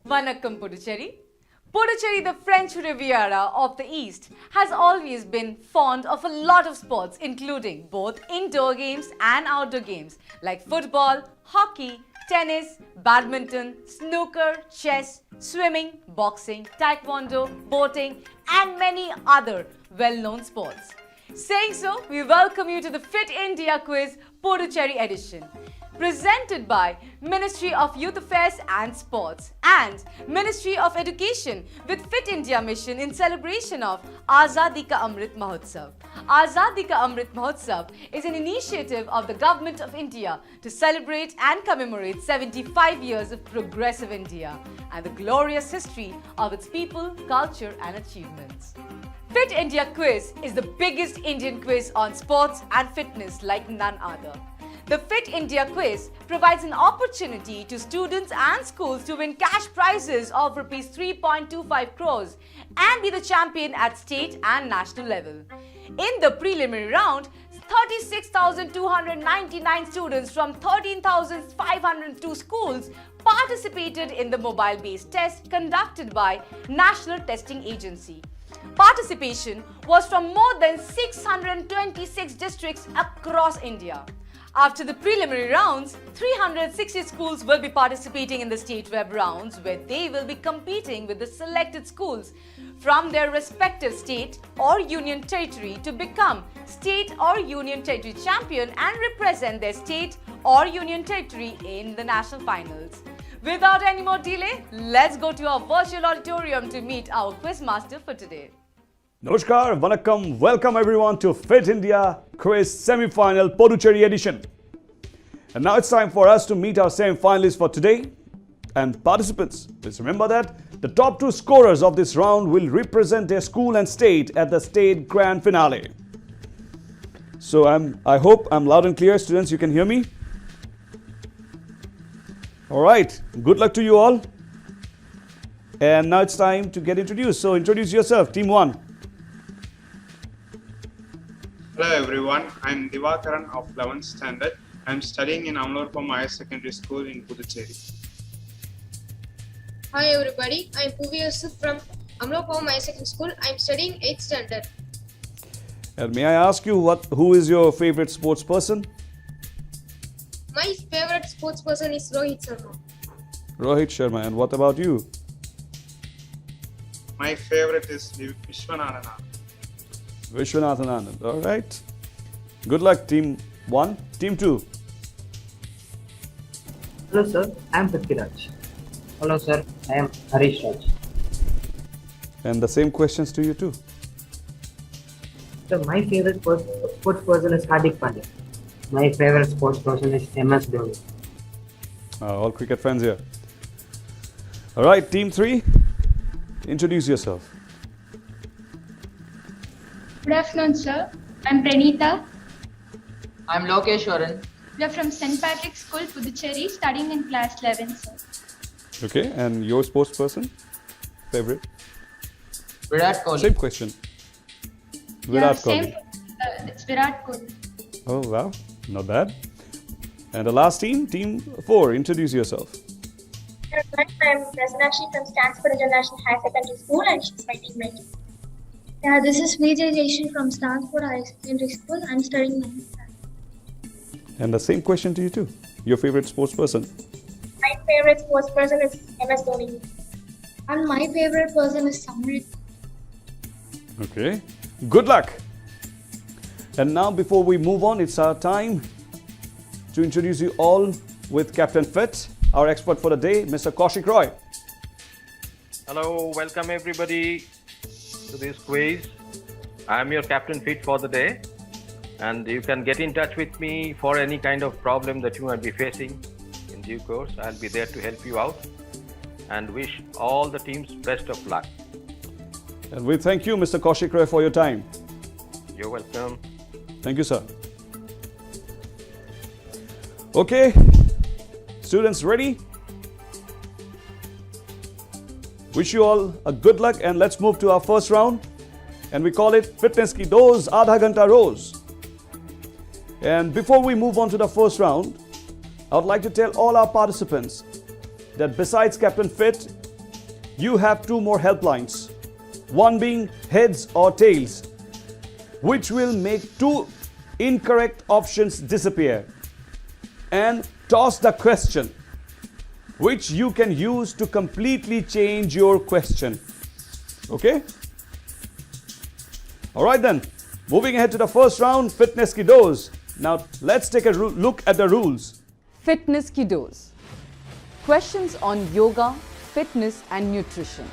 Vanakkam Puducherry. Puducherry, the French Riviera of the East, has always been fond of a lot of sports, including both indoor games and outdoor games like football, hockey, tennis, badminton, snooker, chess, swimming, boxing, taekwondo, boating, and many other well-known sports. Saying so, we welcome you to the Fit India Quiz Puducherry edition, presented by Ministry of Youth Affairs and Sports and Ministry of Education with Fit India Mission in celebration of Azadi ka Amrit Mahotsav. Azadi ka Amrit Mahotsav is an initiative of the Government of India to celebrate and commemorate 75 years of progressive India and the glorious history of its people, culture and achievements. Fit India Quiz is the biggest Indian quiz on sports and fitness like none other. The Fit India Quiz provides an opportunity to students and schools to win cash prizes of Rs 3.25 crores and be the champion at state and national level. In the preliminary round, 36,299 students from 13,502 schools participated in the mobile-based test conducted by National Testing Agency. Participation was from more than 626 districts across India. After the preliminary rounds, 360 schools will be participating in the state web rounds where they will be competing with the selected schools from their respective state or union territory to become state or union territory champion and represent their state or union territory in the national finals. Without any more delay, let's go to our virtual auditorium to meet our quiz master for today. Namaskar, Vanakkam, welcome everyone to Fit India Quiz Semi-Final Puducherry edition. And now it's time for us to meet our semi-finalists for today. And participants, please remember that the top two scorers of this round will represent their school and state at the state grand finale. So I hope I'm loud and clear. Students, you can hear me? Alright, good luck to you all. And now it's time to get introduced. So introduce yourself, team 1. Hello everyone, I am Divakaran of 11th standard. I am studying in Amlorpam Higher Secondary School in Puducherry. Hi everybody, I am Puvi Yusuf from Amlopam High Secondary School. I am studying 8th standard. And may I ask you who is your favorite sports person? My favorite sports person is Rohit Sharma. Rohit Sharma. And what about you? My favorite is Vishwanathan Anand. Vishwanathan Anand. All right. Good luck, team 1. Team 2. Hello sir, I am Prithviraj. Hello sir, I am Harish Raj. And the same questions to you too. Sir, my favorite sports person is Hardik Pandya. My favorite sports person is MS Dhoni. All cricket fans here. All right, team 3. Introduce yourself. Good afternoon, sir. I'm Pranita. I'm Lokeshwaran. We are from St. Patrick's School, Puducherry, studying in class 11, sir. Okay, and your sports person? Favorite? Virat Kohli. Same question. Virat Kohli. It's Virat Kohli. Oh, wow. Not bad. And the last team, team 4. Introduce yourself. I'm Prasanakshi from Stanford International High Secondary School and she's my teammate. Yeah, this is Vijay Jaishree from Stanford High Secondary School. I'm studying 9th class. And the same question to you too. Your favorite sports person? My favorite sports person is MS Dhoni. And my favorite person is Amrit. Okay. Good luck. And now before we move on, it's our time to introduce you all with Captain Fit, our expert for the day, Mr. Kaushik Roy. Hello, welcome everybody to this quiz. I am your Captain Fit for the day, and you can get in touch with me for any kind of problem that you might be facing in due course. I'll be there to help you out and wish all the teams best of luck. And we thank you, Mr. Kaushik Roy, for your time. You're welcome. Thank you, sir. Okay, students ready? Wish you all a good luck and let's move to our first round. And we call it Fitness Ki Dose Aadha Ghanta Roz. And before we move on to the first round, I would like to tell all our participants that besides Captain Fit, you have two more helplines, one being heads or tails, which will make two incorrect options disappear and toss the question, which you can use to completely change your question. Okay? Alright then, moving ahead to the first round, Fitness Kiddos. Now let's take a look at the rules. Fitness Kiddos. Questions on yoga, fitness and nutrition.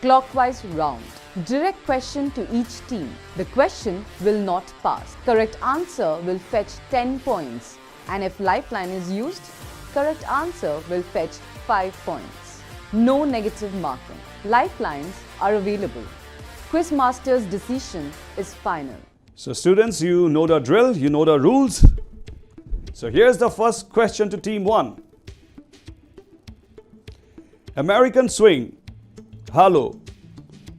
Clockwise round. Direct question to each team. The question will not pass. Correct answer will fetch 10 points. And if lifeline is used, correct answer will fetch 5 points. No negative marking. Lifelines are available. Quizmaster's decision is final. So students, you know the drill, you know the rules. So here's the first question to team 1. American swing, halo,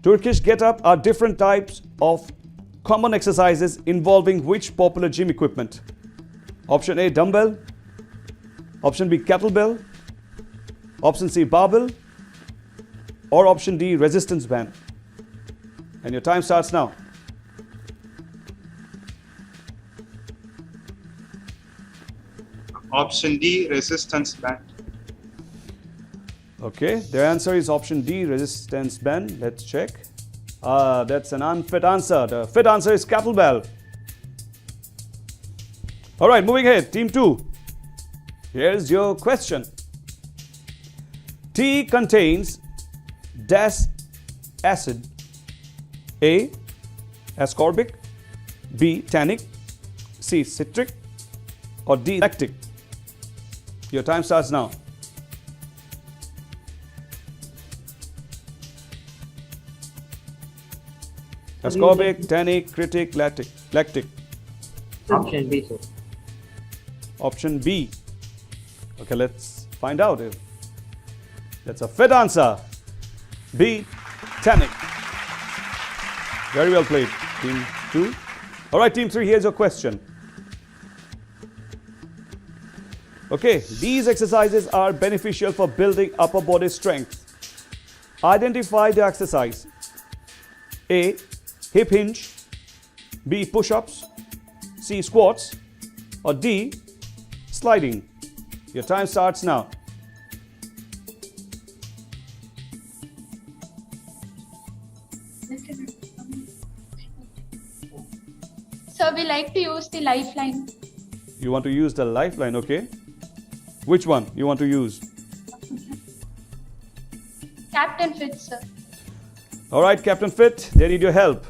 Turkish get-up are different types of common exercises involving which popular gym equipment? Option A, dumbbell. Option B, kettlebell. Option C, barbell. Or option D, resistance band. And your time starts now. Option D, resistance band. Okay, their answer is option D, resistance band. Let's check. That's an unfit answer. The fit answer is kettlebell. Alright, moving ahead. Team 2. Here's your question. Tea contains dash acid. A, ascorbic. B, tannic. C, citric. Or D, lactic. Your time starts now. Ascorbic, tannic, critic, lactic. Option B, sir. Option B. Okay, let's find out if that's a fit answer. B, tannic. Very well played, team 2. All right, team 3, here's your question. Okay, these exercises are beneficial for building upper body strength. Identify the exercise. A, hip hinge. B, push-ups. C, squats. Or D, sliding. Your time starts now. So we like to use the lifeline. You want to use the lifeline, okay? Which one you want to use? Captain Fit, sir. All right, Captain Fit, they need your help.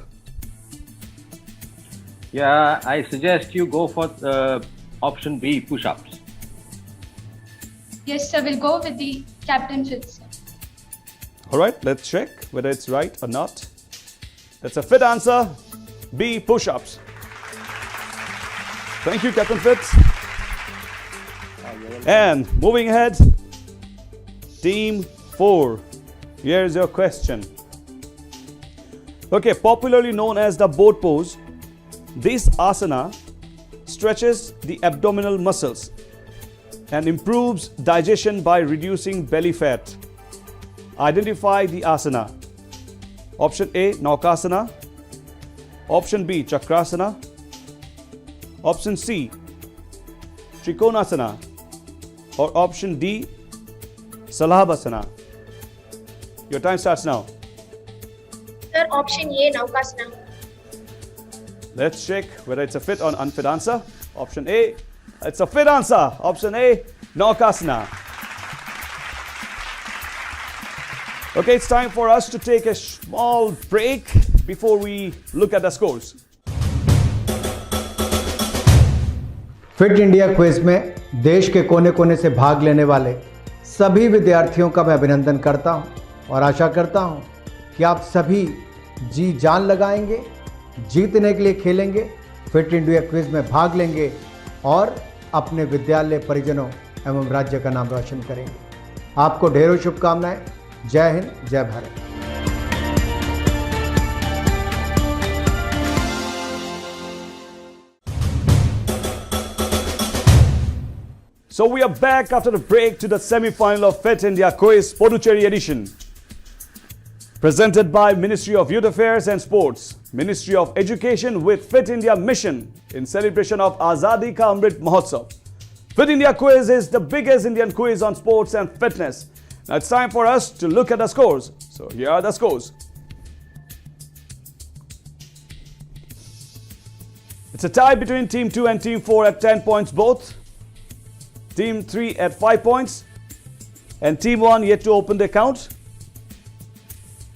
Yeah, I suggest you go for option B, push-ups. Yes, sir. We'll go with the Captain Fit, sir. All right, let's check whether it's right or not. That's a fit answer. B, push-ups. Thank you, Captain Fit. And moving ahead, Team 4. Here's your question. Okay, popularly known as the boat pose, this asana stretches the abdominal muscles and improves digestion by reducing belly fat. Identify the asana. Option A, Naukasana. Option B, Chakrasana. Option C, Trikonasana. Or option D, Salabhasana. Your time starts now. Sir, option A, Naukasana. Let's check whether it's a fit or unfit answer. Option A, it's a fit answer. Option A, Naukasana. Okay, it's time for us to take a small break before we look at the scores. Fit India quiz में देश के कोने कोने से भाग लेने वाले सभी विद्यार्थियों का मैं अभिनंदन करता हूं और आशा करता हूं कि आप सभी जी जान लगाएंगे, जीतने के लिए खेलेंगे, फिट इंडिया क्विज में भाग लेंगे और अपने विद्यालय परिजनों एवं राज्य का नाम रोशन करेंगे। आपको ढेरों शुभकामनाएं। जय हिंद, जय Bharat. So we are back after the break to the semi-final of Fit India Quiz Puducherry edition. Presented by Ministry of Youth Affairs and Sports, Ministry of Education with Fit India Mission in celebration of Azadi Ka Amrit Mahotsav. Fit India Quiz is the biggest Indian quiz on sports and fitness. Now it's time for us to look at the scores. So here are the scores. It's a tie between Team 2 and Team 4 at 10 points both. Team 3 at 5 points. And Team 1 yet to open the account.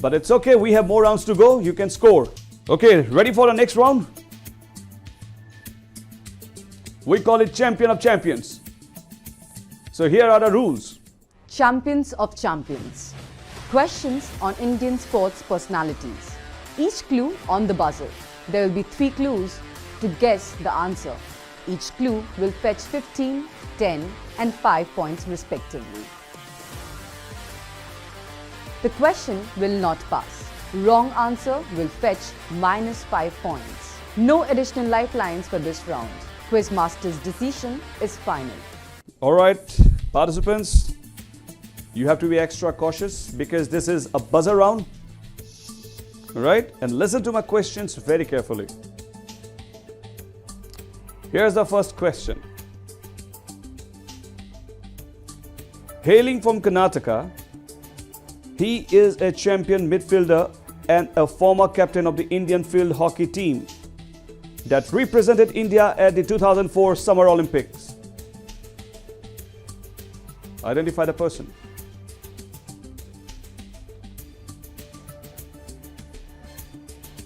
But it's okay, we have more rounds to go. You can score. Okay, ready for the next round? We call it Champion of Champions. So here are the rules. Champions of Champions. Questions on Indian sports personalities. Each clue on the buzzer. There will be 3 clues to guess the answer. Each clue will fetch 15, 10 and 5 points respectively. The question will not pass. Wrong answer will fetch -5 points. No additional lifelines for this round. Quizmaster's decision is final. Alright, participants, you have to be extra cautious because this is a buzzer round. Alright, and listen to my questions very carefully. Here's the first question. Hailing from Karnataka, he is a champion midfielder and a former captain of the Indian field hockey team that represented India at the 2004 Summer Olympics. Identify the person.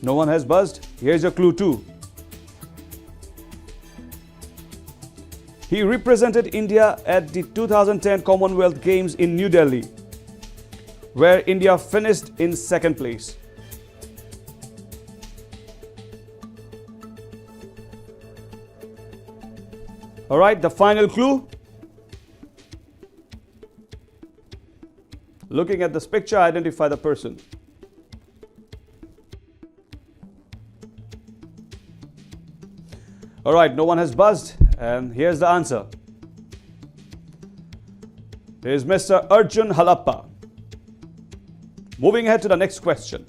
No one has buzzed. Here's your clue 2. He represented India at the 2010 Commonwealth Games in New Delhi, where India finished in 2nd place. Alright, the final clue. Looking at this picture, identify the person. Alright, no one has buzzed, and here's the answer. Here's Mr. Arjun Halappa. Moving ahead to the next question.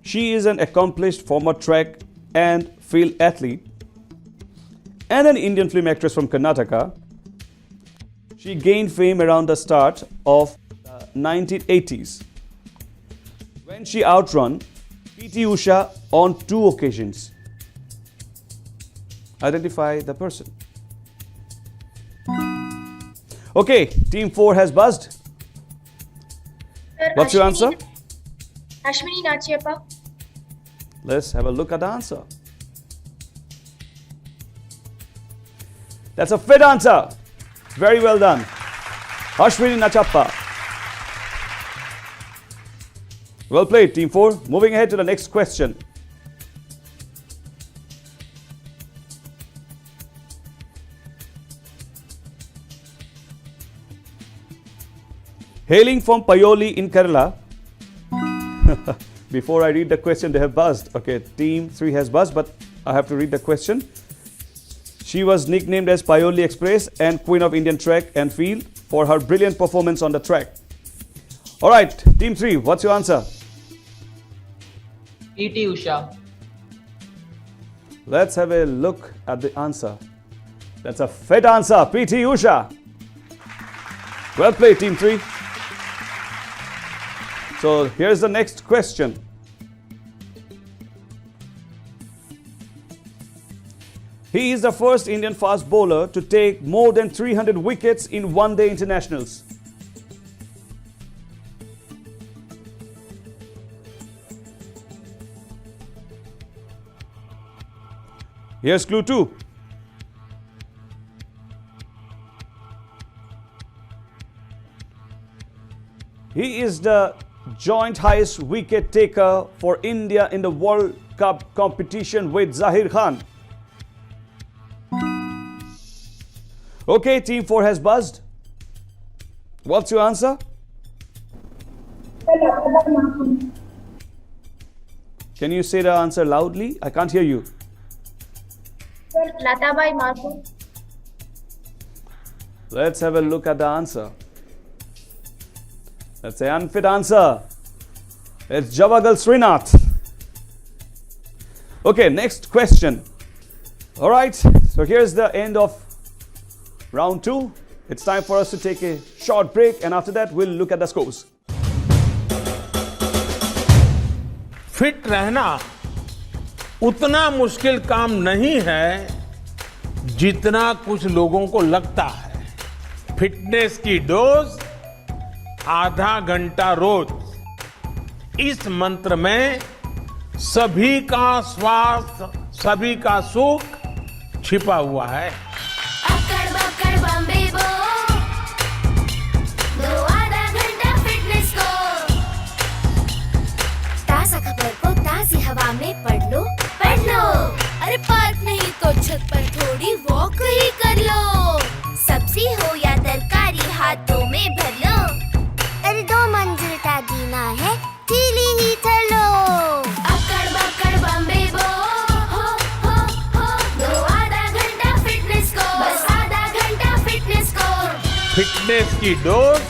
She is an accomplished former track and field athlete and an Indian film actress from Karnataka. She gained fame around the start of the 1980s when she outrun P.T. Usha on 2 occasions. Identify the person. Okay, Team 4 has buzzed. Sir, What's your answer? Ashwini Nachiyappa. Let's have a look at the answer. That's a fit answer. Very well done. Ashwini Nachappa. Well played, Team 4. Moving ahead to the next question. Hailing from Payoli in Kerala. Before I read the question, they have buzzed. Okay, Team 3 has buzzed, but I have to read the question. She was nicknamed as Payoli Express and Queen of Indian Track and Field for her brilliant performance on the track. Alright, Team 3, what's your answer? P.T. Usha. Let's have a look at the answer. That's a fit answer, P.T. Usha. Well played, Team 3. So here's the next question. He is the first Indian fast bowler to take more than 300 wickets in one-day internationals. Here's clue 2. He is the joint highest wicket taker for India in the World Cup competition with Zahir Khan. Okay, Team 4 has buzzed. What's your answer? Can you say the answer loudly? I can't hear you. Latabai Marpu. Let's have a look at the answer. That's an unfit answer. It's Javagal Srinath. Okay, next question. Alright, so here's the end of round 2. It's time for us to take a short break, and after that we'll look at the scores. Fit रहना उतना मुश्किल काम नहीं है जितना कुछ लोगों को लगता है। फिटनेस की डोज आधा घंटा रोज। इस मंत्र में सभी का स्वास्थ्य, सभी का सुख छिपा हुआ है। अक्कड़ बक्कड़ बम्बे बो, दो आधा घंटा फिटनेस को। ताज़ा खबर को ताज़ी हवा में पढ़ लो। अरे पार्क नहीं तो छत पर थोड़ी वॉक ही कर लो। सब्जी हो या तरकारी हाथों में भर लो। अरे 2 मंजिल का जीना है, सीढ़ी ही चलो। अक्कड़ बक्कड़ बम्बे बो, हो, दो आधा घंटा फिटनेस को। बस आधा घंटा फिटनेस को। फिटनेस की डोज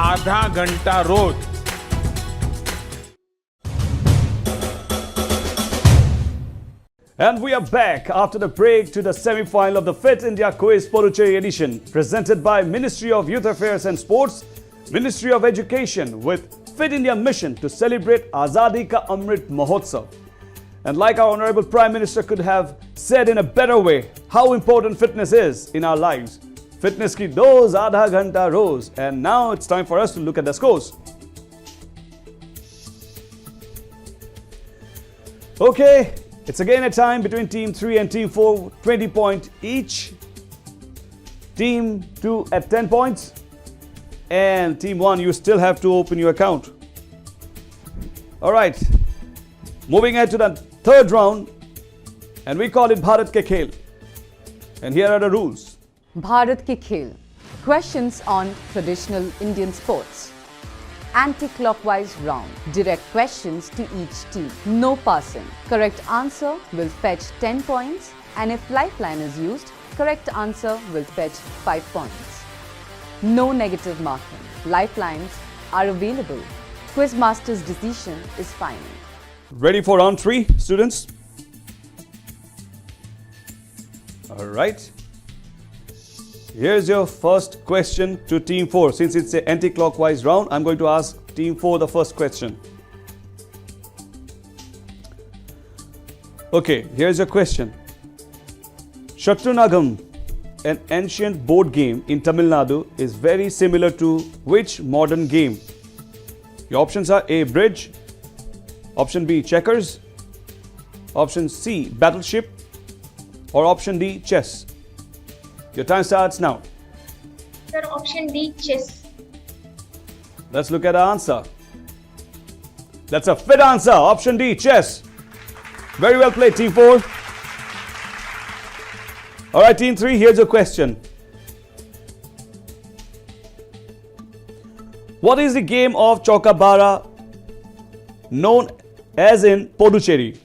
आधा घंटा रोज। And we are back after the break to the semi-final of the Fit India Quiz Puducherry edition, presented by Ministry of Youth Affairs and Sports, Ministry of Education, with Fit India mission to celebrate Azadi ka Amrit Mahotsav. And like our Honorable Prime Minister could have said in a better way, how important fitness is in our lives. Fitness ki dose aadha ghanta roz. And now it's time for us to look at the scores. Okay. It's again a time between Team 3 and Team 4, 20 points each. Team 2 at 10 points. And Team 1, you still have to open your account. Alright, moving ahead to the third round. And we call it Bharat Ke Khel. And here are the rules. Bharat Ke Khel. Questions on traditional Indian sports. Anti-clockwise round. Direct questions to each team. No passing. Correct answer will fetch 10 points, and if lifeline is used, correct answer will fetch 5 points. No negative marking. Lifelines are available. Quizmaster's decision is final. Ready for round 3, students? Alright. Here's your first question to Team 4. Since it's an anti-clockwise round, I'm going to ask Team 4 the first question. Okay, here's your question. Shatranagam, an ancient board game in Tamil Nadu, is very similar to which modern game? Your options are A. Bridge, option B. Checkers, option C. Battleship, or option D. Chess. Your time starts now. Sir, option D, chess. Let's look at the answer. That's a fit answer. Option D, chess. Very well played, Team 4. Alright, Team 3, here's your question. What is the game of Chokabara known as in Puducherry?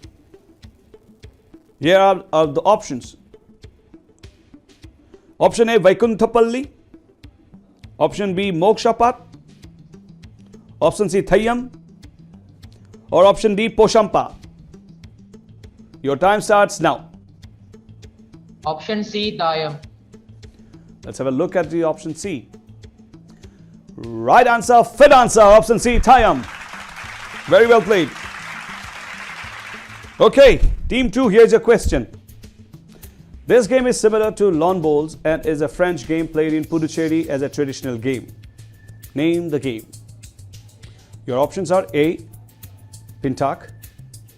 Here are the options. Option A, Vaikunthapalli. Option B, Mokshapat. Option C, Thayyam. Or option D, Poshampa. Your time starts now. Option C, Thayyam. Let's have a look at the option C. Right answer, fit answer. Option C, Thayyam. Very well played. Okay, Team 2, here's your question. This game is similar to lawn bowls and is a French game played in Puducherry as a traditional game. Name the game. Your options are A. Pintak,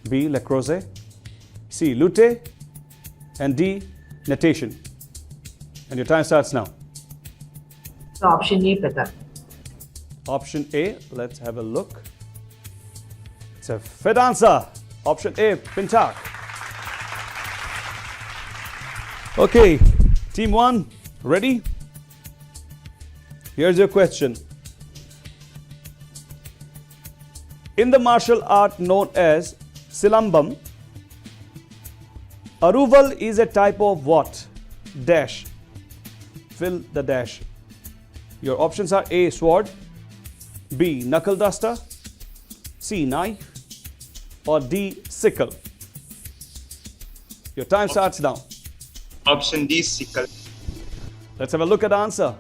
B. Lacrosse, C. Lute, and D. Natation. And your time starts now. So option A, Petar. Option A, let's have a look. It's a fit answer. Option A, Pintak. Okay, Team 1, ready? Here's your question. In the martial art known as Silambam, Aruval is a type of what? Dash. Fill the dash. Your options are A. Sword, B. Knuckle duster, C. Knife, or D. Sickle? Your time starts now. Option D, sickle. Let's have a look at the answer.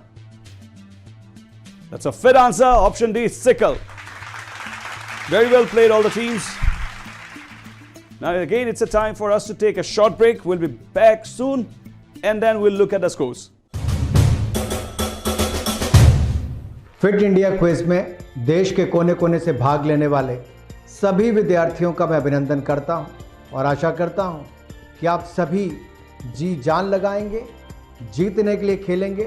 That's a fit answer. Option D, sickle. Very well played, all the teams. Now again, it's a time for us to take a short break. We'll be back soon and then we'll look at the scores. Fit India quiz में देश के कोने कोने से भाग लेने वाले सभी विद्यार्थियों का मैं अभिनंदन करता हूं और आशा करता हूं कि आप सभी जी जान लगाएंगे, जीतने के लिए खेलेंगे,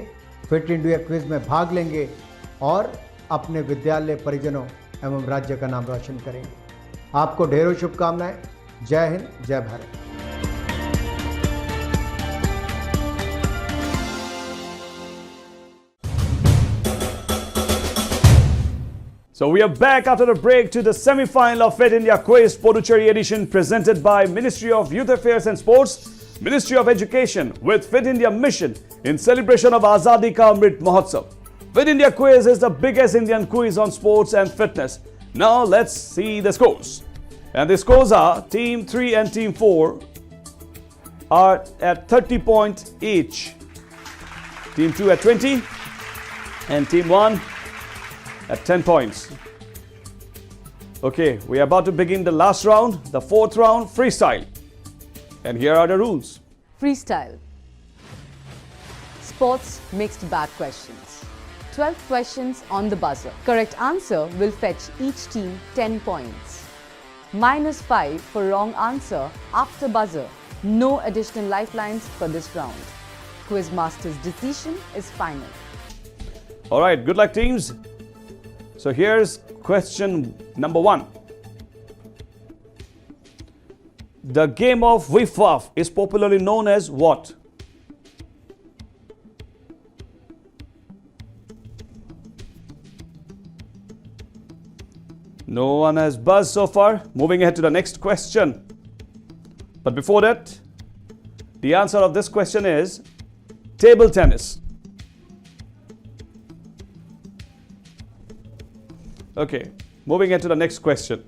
फिट इंडिया क्विज में भाग लेंगे और अपने विद्यालय, परिजनों एवं राज्य का नाम रोशन करेंगे। आपको ढेरों शुभकामनाएं। जय हिंद, जय Bharat. So we are back after the break to the semi-final of Fit India Quiz Puducherry edition presented by Ministry of Youth Affairs and Sports, Ministry of Education with Fit India Mission in celebration of Azadi ka Amrit Mahotsav. Fit India Quiz is the biggest Indian quiz on sports and fitness. Now let's see the scores. And the scores are Team 3 and Team 4 are at 30 points each. Team 2 at 20 and Team 1 at 10 points. Okay, we are about to begin the last round, the fourth round, freestyle. And here are the rules. Freestyle. Sports mixed bag questions. 12 questions on the buzzer. Correct answer will fetch each team 10 points. -5 for wrong answer after buzzer. No additional lifelines for this round. Quizmaster's decision is final. All right, good luck teams. So here's question number 1. The game of Wiff-Waff is popularly known as what? No one has buzzed so far. Moving ahead to the next question. But before that, the answer of this question is table tennis. Okay, moving ahead to the next question.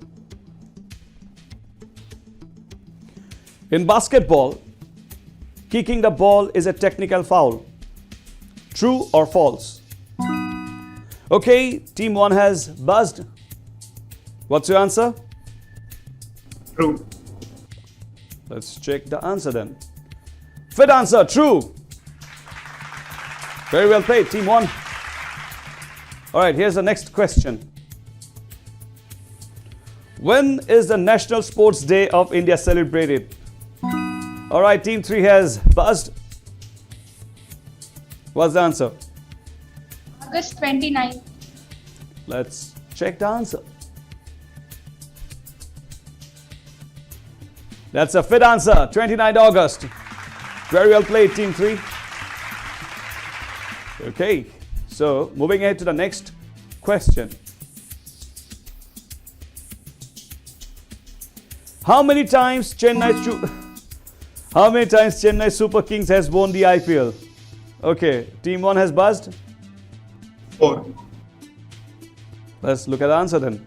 In basketball, kicking the ball is a technical foul. True or false? Okay, team 1 has buzzed. What's your answer? True. Let's check the answer then. Fit answer, true. Very well played, team 1. All right, here's the next question. When is the National Sports Day of India celebrated? All right, team 3 has buzzed. What's the answer? August 29th. Let's check the answer. That's a fit answer, 29th August. Very well played, team 3. Okay, so moving ahead to the next question. How many times Chennai Super Kings has won the IPL? Okay, team 1 has buzzed. 4. Let's look at the answer then.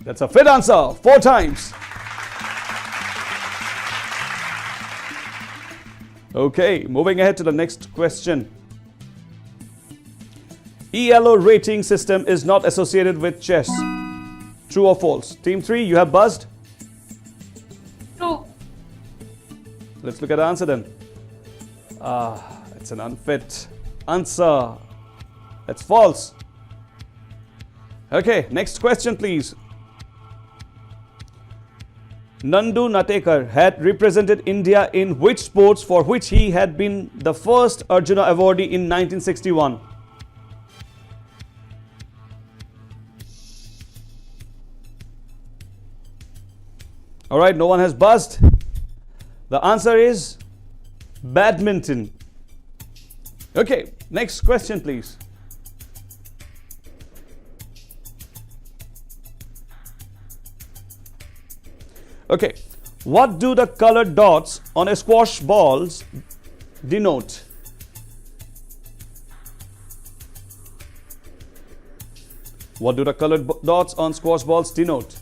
That's a fit answer, 4 times. Okay, moving ahead to the next question. ELO rating system is not associated with chess. True or false? Team 3, you have buzzed. True. Let's look at the answer then. It's an unfit answer. That's false. Okay, next question please. Nandu Natekar had represented India in which sports for which he had been the first Arjuna awardee in 1961? All right, no one has buzzed. The answer is badminton. Okay, next question please. Okay, what do the colored dots on a squash balls denote? What do the colored dots on squash balls denote?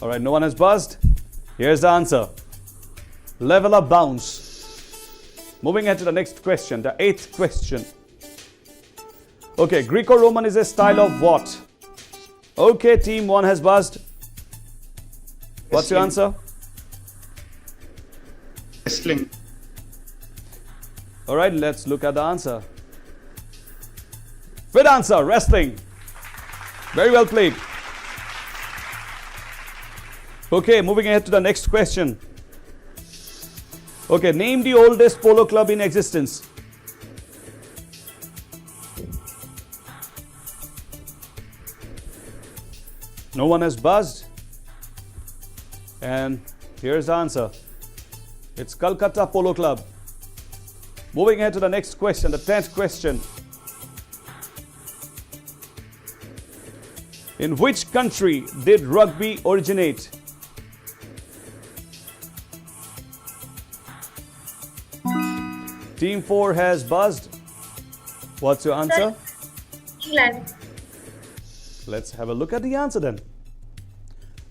Alright, no one has buzzed. Here's the answer. Level up bounce. Moving ahead to the next question, the 8th question. Okay, Greco-Roman is a style of what? Okay, team 1 has buzzed. What's your answer? Wrestling. Alright, let's look at the answer. Good answer, wrestling. Very well played. Okay, moving ahead to the next question. Okay, name the oldest polo club in existence. No one has buzzed. And here's the answer. It's Calcutta Polo Club. Moving ahead to the next question, the 10th question. In which country did rugby originate? Team 4 has buzzed. What's your answer? England. Let's have a look at the answer then.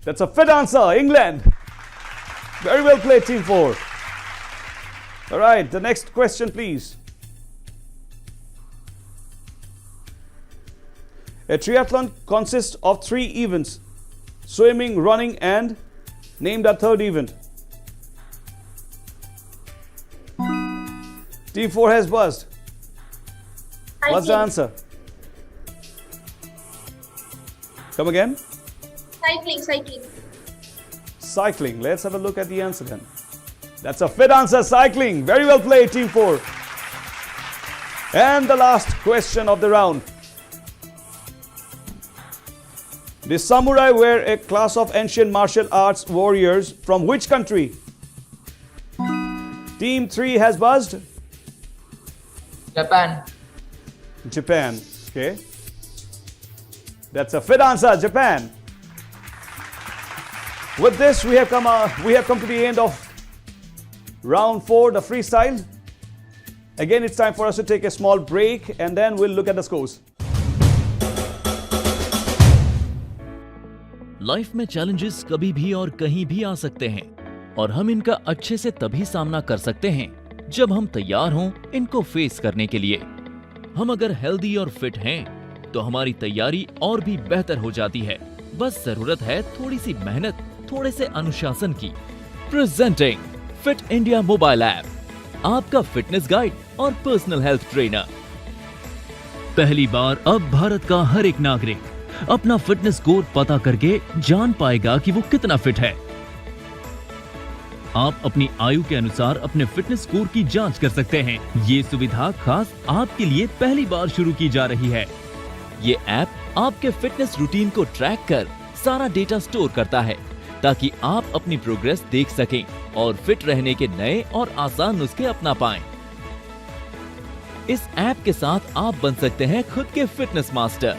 That's a fit answer, England. Very well played, Team 4. All right, the next question, please. A triathlon consists of 3 events: swimming, running, and name the 3rd event. Team 4 has buzzed. What's the answer? Come again? Cycling. Cycling. Let's have a look at the answer then. That's a fit answer, cycling. Very well played, Team 4. And the last question of the round. The samurai were a class of ancient martial arts warriors from which country? Team 3 has buzzed. Japan. Japan. Okay. That's a fit answer, Japan. With this, we have come to the end of round 4, the freestyle. Again, it's time for us to take a small break and then we'll look at the scores. Life में challenges कभी भी और कहीं भी आ सकते हैं और हम इनका अच्छे से तभी सामना कर सकते हैं जब हम तैयार हों इनको फेस करने के लिए। हम अगर हेल्दी और फिट हैं तो हमारी तैयारी और भी बेहतर हो जाती है। बस जरूरत है थोड़ी सी मेहनत, थोड़े से अनुशासन की। Presenting fit India mobile app, आपका फिटनेस गाइड और पर्सनल हेल्थ ट्रेनर। पहली बार अब भारत का हर एक नागरिक अपना फिटनेस स्कोर पता करके जान पाएगा कि वो कितना फिट है। आप अपनी आयु के अनुसार अपने फिटनेस स्कोर की जांच कर सकते हैं। ये सुविधा खास आपके लिए पहली बार शुरू की जा रही है। ये ऐप आपके फिटनेस रूटीन को ट्रैक कर सारा डेटा स्टोर करता है ताकि आप अपनी प्रोग्रेस देख सकें और फिट रहने के नए और आसान नुस्खे अपना पाएं। इस ऐप के साथ आप बन सकते हैं खुद के फिटनेस मास्टर।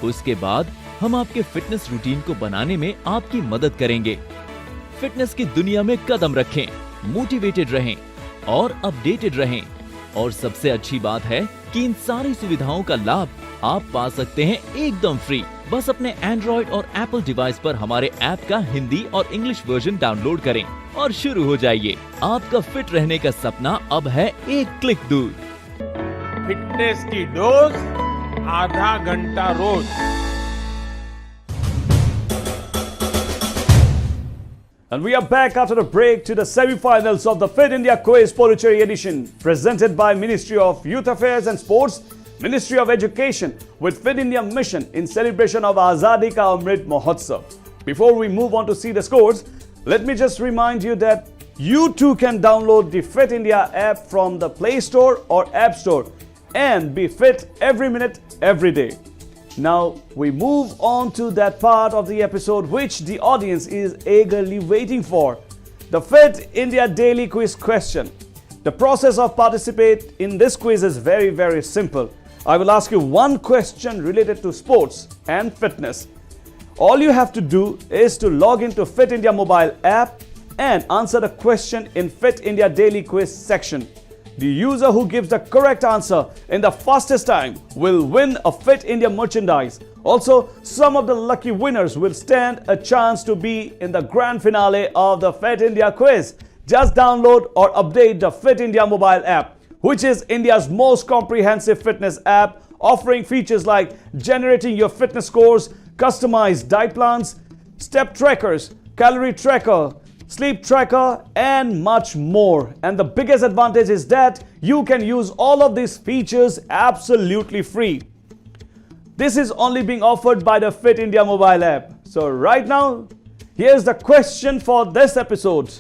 उसके बाद हम आपके फिटनेस रूटीन को बनाने में आपकी मदद करेंगे। फिटनेस की दुनिया में कदम रखें, मोटिवेटेड रहें और अपडेटेड रहें। और सबसे अच्छी बात है कि इन सारी सुविधाओं का लाभ आप पा सकते हैं एकदम फ्री। बस अपने एंड्रॉइड और एप्पल डिवाइस पर हमारे ऐप का हिंदी और इंग्लिश वर्जन डाउनलोड करें और शुरू हो जाइए। आपका फिट रहने का सपना अब है एक क्लिक दूर। फिटनेस की डोज आधा घंटा रोज। And we are back after the break to the semi-finals of the Fit India Quiz Puducherry edition, presented by Ministry of Youth Affairs and Sports, Ministry of Education, with Fit India Mission in celebration of Azadi ka Amrit Mahotsav. Before we move on to see the scores, let me just remind you that you too can download the Fit India app from the Play Store or App Store and be fit every minute, every day. Now we move on to that part of the episode which the audience is eagerly waiting for, the Fit India Daily Quiz question. The process of participate in this quiz is very, very simple. I will ask you one question related to sports and fitness. All you have to do is to log into Fit India mobile app and answer the question in Fit India Daily Quiz section. The user who gives the correct answer in the fastest time will win a Fit India merchandise. Also, some of the lucky winners will stand a chance to be in the grand finale of the Fit India quiz. Just download or update the Fit India mobile app, which is India's most comprehensive fitness app, offering features like generating your fitness scores, customized diet plans, step trackers, calorie tracker, sleep tracker, and much more. And the biggest advantage is that you can use all of these features absolutely free. This is only being offered by the Fit India mobile app. So right now, here's the question for this episode.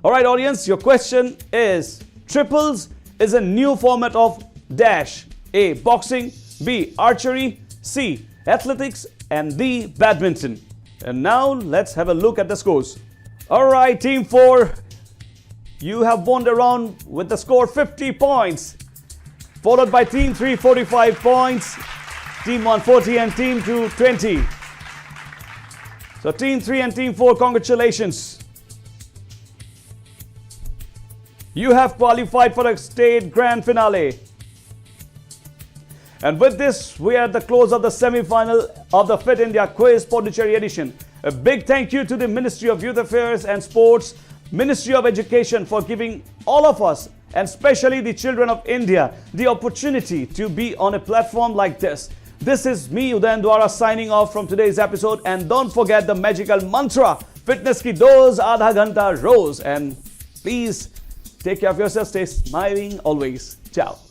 Alright audience, your question is: triples is a new format of dash. A. Boxing, B. Archery, C. Athletics, and D. Badminton. And now let's have a look at the scores. Alright, Team 4, you have won the round with the score 50 points. Followed by Team 3, 45 points. Team 1, 40, and Team 2, 20. So Team 3 and Team 4, congratulations. You have qualified for the state grand finale. And with this, we are at the close of the semi-final of the Fit India Quiz Puducherry edition. A big thank you to the Ministry of Youth Affairs and Sports, Ministry of Education for giving all of us, and especially the children of India, the opportunity to be on a platform like this. This is me, Udayan Dwara, signing off from today's episode. And don't forget the magical mantra, fitness ki dose, aadha ghanta roz. And please take care of yourself, stay smiling always. Ciao.